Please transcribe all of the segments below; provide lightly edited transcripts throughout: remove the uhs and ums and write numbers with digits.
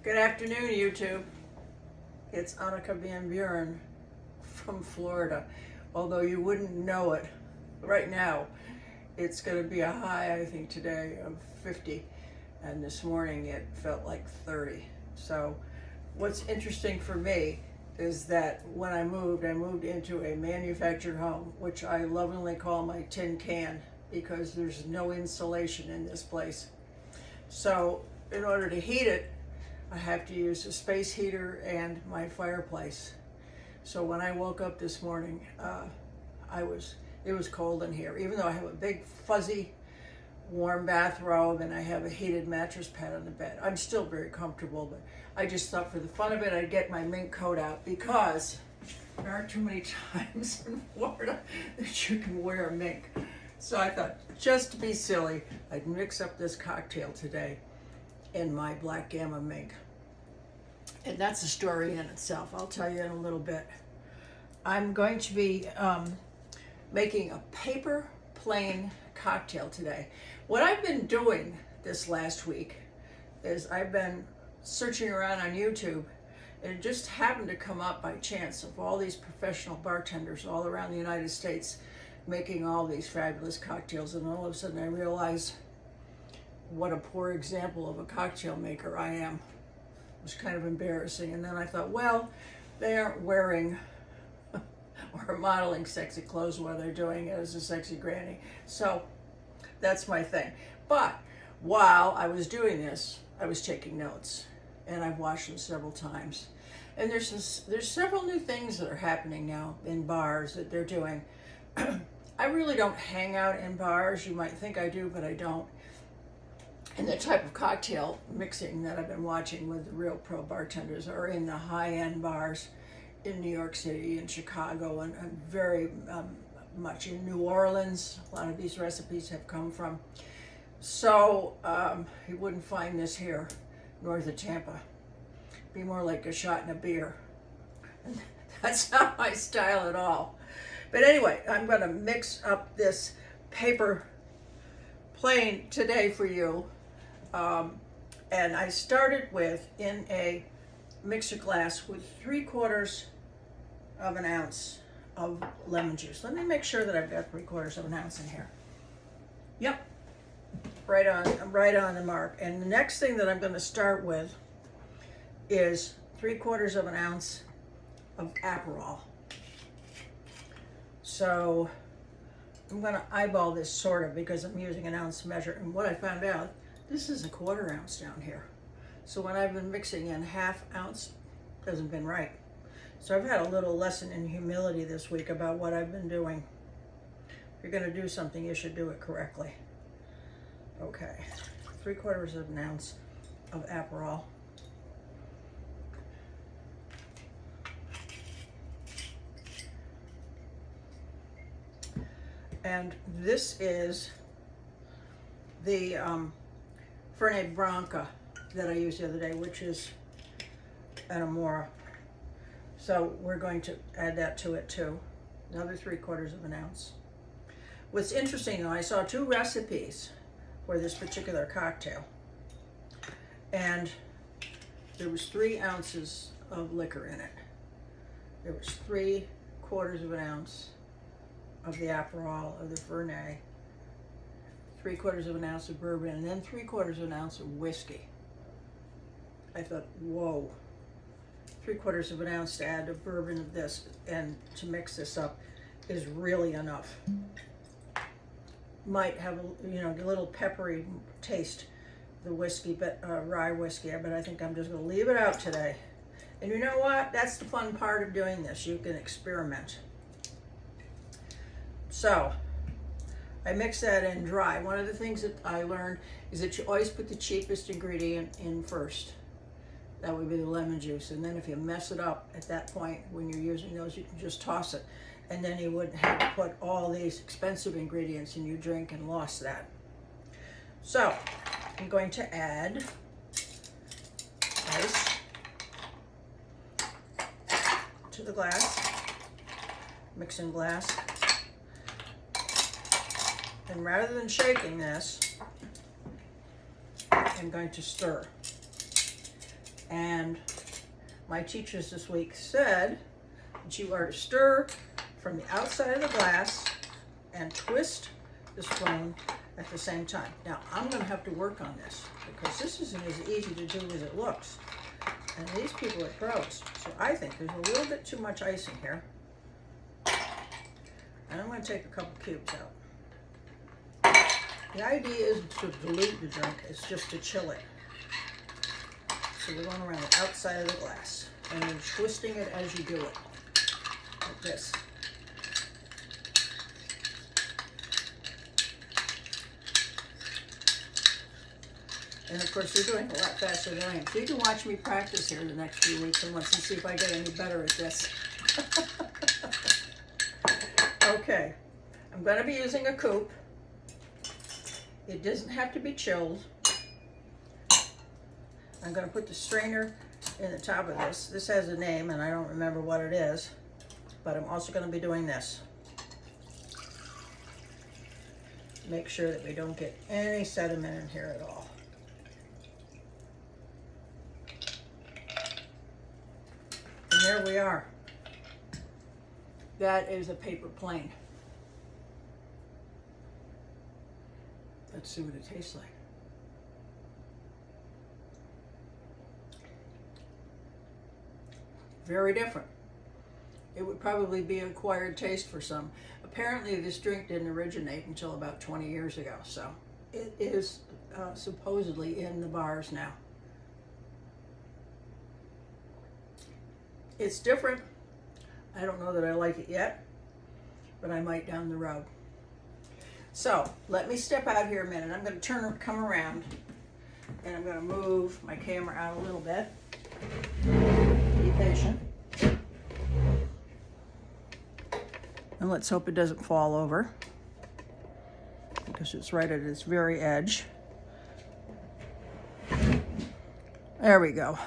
Good afternoon, YouTube. It's Anneke Van Buren from Florida. Although you wouldn't know it right now, it's going to be a high, I think, today of 50. And this morning it felt like 30. So what's interesting for me is that when I moved into a manufactured home, which I lovingly call my tin can because there's no insulation in this place. So in order to heat it, I have to use a space heater and my fireplace. So when I woke up this morning, it was cold in here, even though I have a big fuzzy warm bathrobe and I have a heated mattress pad on the bed. I'm still very comfortable, but I just thought for the fun of it, I'd get my mink coat out because there aren't too many times in Florida that you can wear a mink. So I thought, just to be silly, I'd mix up this cocktail today in my blackgama mink. And that's a story in itself. I'll tell you in a little bit. I'm going to be making a paper plain cocktail today. What I've been doing this last week is I've been searching around on YouTube, and it just happened to come up by chance of all these professional bartenders all around the United States making all these fabulous cocktails, and all of a sudden I realized what a poor example of a cocktail maker I am. It was kind of embarrassing. And then I thought, well, they aren't wearing or modeling sexy clothes while they're doing it as a sexy granny. So that's my thing. But while I was doing this, I was taking notes, and I've watched them several times. And there's several new things that are happening now in bars that they're doing. I really don't hang out in bars. You might think I do, but I don't. And the type of cocktail mixing that I've been watching with the real pro bartenders are in the high-end bars in New York City and Chicago, and very much in New Orleans. A lot of these recipes have come from. So you wouldn't find this here north of Tampa. Be more like a shot and a beer. And that's not my style at all. But anyway, I'm going to mix up this paper plain today for you. And I started with, in a mixer glass, with 3/4 of an ounce of lemon juice. Let me make sure that I've got 3/4 of an ounce in here. Yep, right on the mark. And the next thing that I'm going to start with is 3/4 of an ounce of Aperol. So I'm going to eyeball this sort of because I'm using an ounce measure. And what I found out, this is a 1/4 ounce down here. So when I've been mixing in 1/2 ounce, it hasn't been right. So I've had a little lesson in humility this week about what I've been doing. If you're going to do something, you should do it correctly. Okay, 3/4 of an ounce of Aperol. And this is the Frenet-blanca that I used the other day, which is an Amora. So we're going to add that to it too. Another 3/4 of an ounce. What's interesting though, I saw 2 recipes for this particular cocktail. And there was 3 ounces of liquor in it. There was 3/4 of an ounce of the Aperol, of the Fernet, 3/4 of an ounce of bourbon, and then 3/4 of an ounce of whiskey. I thought, whoa, 3/4 of an ounce to add a bourbon of this and to mix this up is really enough. Might have a little peppery taste, the whiskey, but rye whiskey, but I think I'm just going to leave it out today. And you know what? That's the fun part of doing this. You can experiment. So I mix that in dry. One of the things that I learned is that you always put the cheapest ingredient in first. That would be the lemon juice. And then if you mess it up at that point when you're using those, you can just toss it. And then you wouldn't have to put all these expensive ingredients in your drink and lost that. So I'm going to add ice to the glass, mixing glass. And rather than shaking this, I'm going to stir. And my teachers this week said that you are to stir from the outside of the glass and twist the spoon at the same time. Now, I'm going to have to work on this because this isn't as easy to do as it looks. And these people are pros. So I think there's a little bit too much ice in here. And I'm going to take a couple cubes out. The idea isn't to dilute the drink, it's just to chill it. So we're going around the outside of the glass and then twisting it as you do it, like this. And of course, you're doing it a lot faster than I am. So you can watch me practice here the next few weeks and months and see if I get any better at this. Okay, I'm going to be using a coupe. It doesn't have to be chilled. I'm going to put the strainer in the top of this. This has a name and I don't remember what it is, but I'm also going to be doing this. Make sure that we don't get any sediment in here at all. And there we are. That is a paper plane. Let's see what it tastes like. Very different. It would probably be an acquired taste for some. Apparently this drink didn't originate until about 20 years ago, so it is supposedly in the bars now. It's different. I don't know that I like it yet, but I might down the road. So let me step out here a minute. I'm going to come around, and I'm going to move my camera out a little bit. Be patient. And let's hope it doesn't fall over, because it's right at its very edge. There we go.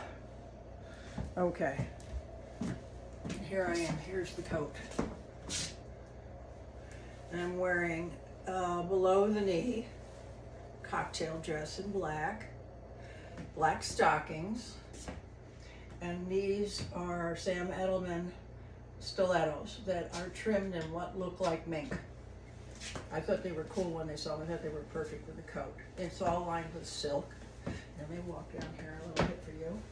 Okay. Here I am. Here's the coat. And I'm wearing below the knee cocktail dress in black, black stockings, and these are Sam Edelman stilettos that are trimmed in what look like mink. I thought they were cool when they saw them. I thought they were perfect with the coat. It's all lined with silk. Let me walk down here a little bit for you.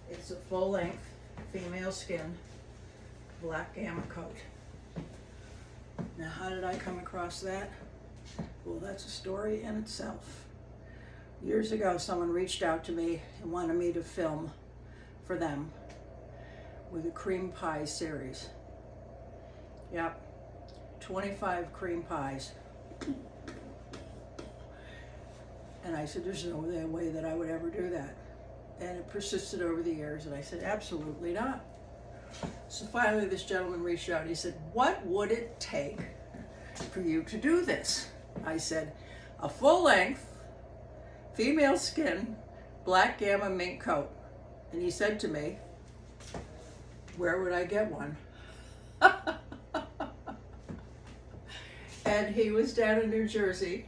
It's a full-length female skin blackgama coat. Now, how did I come across that? Well, that's a story in itself. Years ago, someone reached out to me and wanted me to film for them with a cream pie series. Yep, 25 cream pies. And I said, there's no way that I would ever do that. And it persisted over the years, and I said, absolutely not. So finally this gentleman reached out and he said, what would it take for you to do this? I said, a full-length female skin blackgama mink coat. And he said to me, where would I get one? And he was down in New Jersey,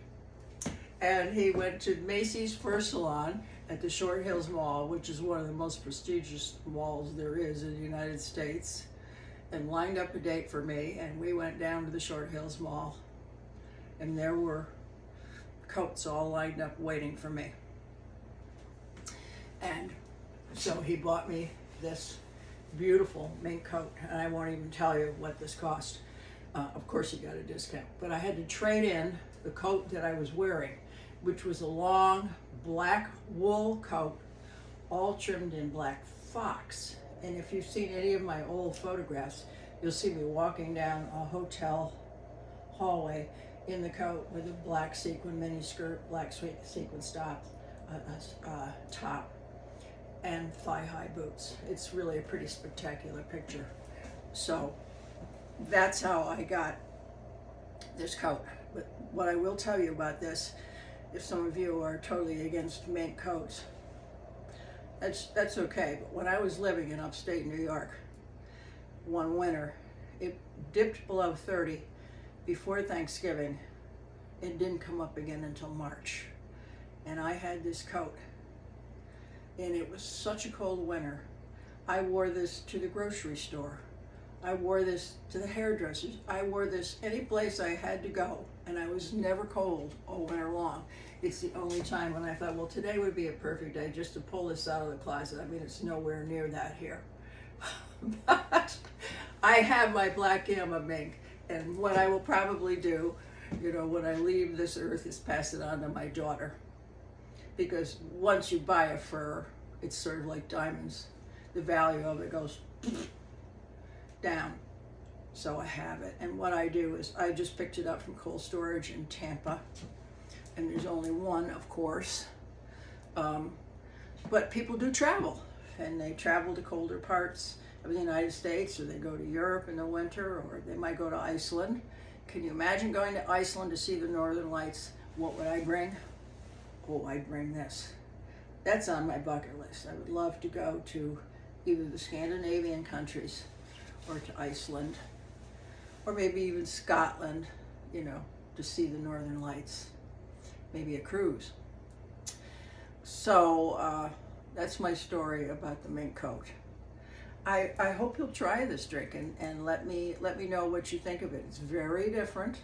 and he went to Macy's First Salon at the Short Hills Mall, which is one of the most prestigious malls there is in the United States, and lined up a date for me, and we went down to the Short Hills Mall, and there were coats all lined up waiting for me. And so he bought me this beautiful mink coat, and I won't even tell you what this cost. Of course he got a discount, but I had to trade in the coat that I was wearing, which was a long black wool coat, all trimmed in black fox. And if you've seen any of my old photographs, you'll see me walking down a hotel hallway in the coat with a black sequin mini skirt, black sequin top, and thigh-high boots. It's really a pretty spectacular picture. So that's how I got this coat. But what I will tell you about this, if some of you are totally against mink coats, that's okay. But when I was living in upstate New York, one winter, it dipped below 30 before Thanksgiving. It didn't come up again until March. and I had this coat, and it was such a cold winter. I wore this to the grocery store. I wore this to the hairdressers. I wore this any place I had to go, and I was never cold all winter long. It's the only time when I thought, well, today would be a perfect day just to pull this out of the closet. I mean, it's nowhere near that here. But I have my blackgama mink, and what I will probably do, you know, when I leave this earth is pass it on to my daughter. Because once you buy a fur, it's sort of like diamonds. The value of it goes down. So I have it. And what I do is I just picked it up from cold storage in Tampa. And there's only one, of course. But people do travel. And they travel to colder parts of the United States, or they go to Europe in the winter, or they might go to Iceland. Can you imagine going to Iceland to see the Northern Lights? What would I bring? Oh, I'd bring this. That's on my bucket list. I would love to go to either the Scandinavian countries or to Iceland, or maybe even Scotland, you know, to see the Northern Lights. Maybe a cruise. So that's my story about the mink coat. I hope you'll try this drink and let me know what you think of it. It's very different,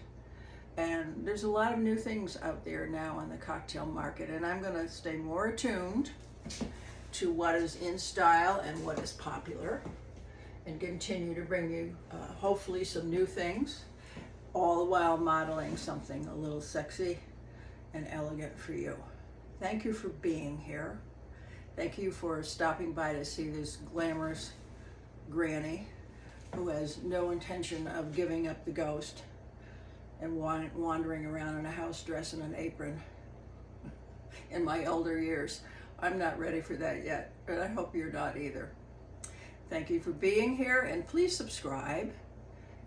and there's a lot of new things out there now on the cocktail market, and I'm going to stay more attuned to what is in style and what is popular, and continue to bring you hopefully some new things, all the while modeling something a little sexy and elegant for you. Thank you for being here. Thank you for stopping by to see this glamorous granny who has no intention of giving up the ghost and wandering around in a house dress and an apron in my elder years. I'm not ready for that yet, but I hope you're not either. Thank you for being here, and please subscribe.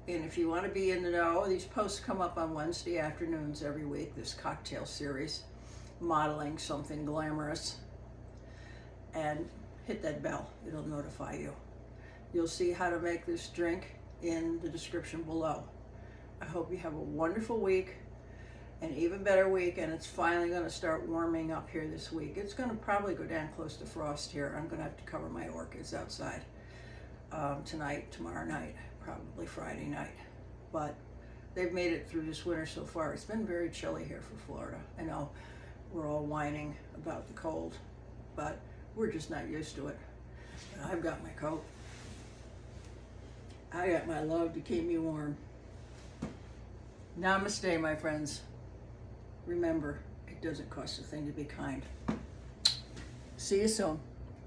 And if you want to be in the know, these posts come up on Wednesday afternoons every week, this cocktail series, modeling something glamorous. And hit that bell, it'll notify you. You'll see how to make this drink in the description below. I hope you have a wonderful week, an even better week, and it's finally going to start warming up here this week. It's going to probably go down close to frost here. I'm going to have to cover my orchids outside tonight, tomorrow night, probably Friday night. But they've made it through this winter so far. It's been very chilly here for Florida. I know we're all whining about the cold, but we're just not used to it. I've got my coat. I got my love to keep me warm. Namaste, my friends. Remember, it doesn't cost a thing to be kind. See you soon.